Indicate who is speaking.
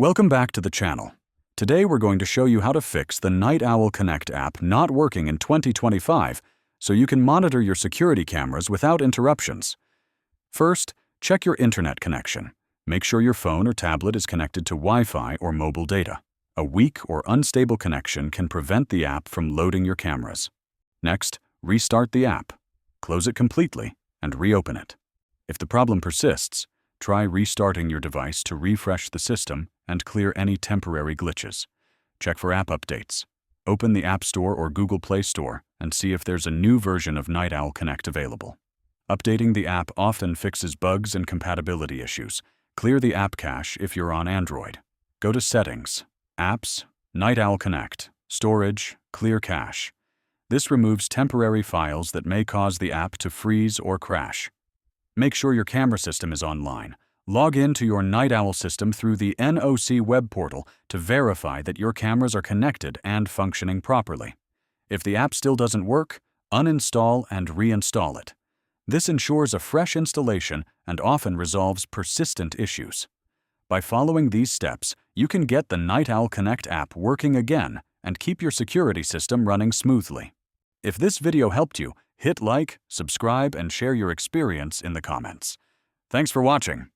Speaker 1: Welcome back to the channel. Today we're going to show you how to fix the Night Owl Connect app not working in 2025 so you can monitor your security cameras without interruptions. First, check your internet connection. Make sure your phone or tablet is connected to Wi-Fi or mobile data. A weak or unstable connection can prevent the app from loading your cameras. Next, restart the app. Close it completely and reopen it. If the problem persists, try restarting your device to refresh the system and clear any temporary glitches. Check for app updates. Open the App Store or Google Play Store and see if there's a new version of Night Owl Connect available. Updating the app often fixes bugs and compatibility issues. Clear the app cache if you're on Android. Go to Settings, Apps, Night Owl Connect, Storage, Clear Cache. This removes temporary files that may cause the app to freeze or crash. Make sure your camera system is online. Log in to your Night Owl system through the NOC web portal to verify that your cameras are connected and functioning properly. If the app still doesn't work, uninstall and reinstall it. This ensures a fresh installation and often resolves persistent issues. By following these steps, you can get the Night Owl Connect app working again and keep your security system running smoothly. If this video helped you, hit like, subscribe, and share your experience in the comments. Thanks for watching.